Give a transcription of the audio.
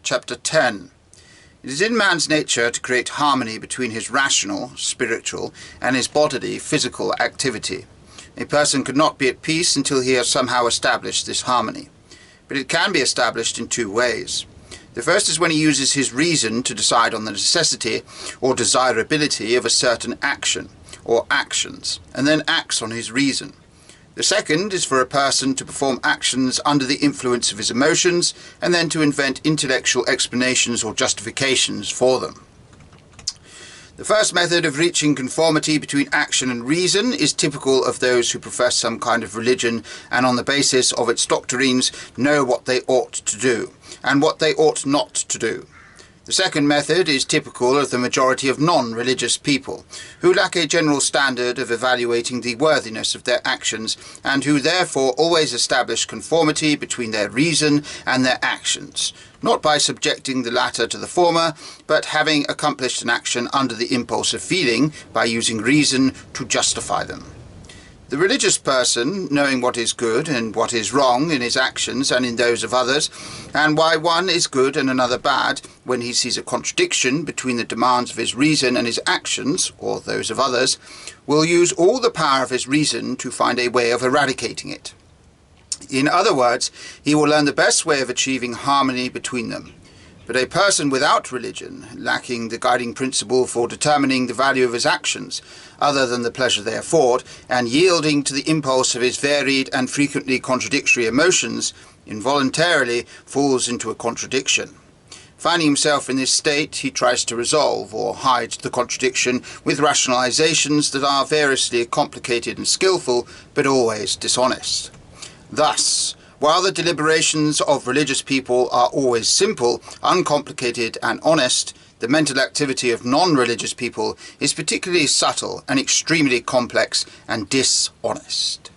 Chapter 10. It is in man's nature to create harmony between his rational, spiritual, and his bodily, physical activity. A person could not be at peace until he has somehow established this harmony. But it can be established in two ways. The first is when he uses his reason to decide on the necessity or desirability of a certain action, or actions, and then acts on his reason. The second is for a person to perform actions under the influence of his emotions, and then to invent intellectual explanations or justifications for them. The first method of reaching conformity between action and reason is typical of those who profess some kind of religion and on the basis of its doctrines know what they ought to do and what they ought not to do. The second method is typical of the majority of non-religious people, who lack a general standard of evaluating the worthiness of their actions, and who therefore always establish conformity between their reason and their actions, not by subjecting the latter to the former, but having accomplished an action under the impulse of feeling by using reason to justify them. The religious person, knowing what is good and what is wrong in his actions and in those of others, and why one is good and another bad, when he sees a contradiction between the demands of his reason and his actions, or those of others, will use all the power of his reason to find a way of eradicating it. In other words, he will learn the best way of achieving harmony between them. But a person without religion, lacking the guiding principle for determining the value of his actions, other than the pleasure they afford, and yielding to the impulse of his varied and frequently contradictory emotions, involuntarily falls into a contradiction. Finding himself in this state, he tries to resolve or hide the contradiction with rationalizations that are variously complicated and skillful, but always dishonest. Thus, while the deliberations of religious people are always simple, uncomplicated and honest, the mental activity of non-religious people is particularly subtle and extremely complex and dishonest.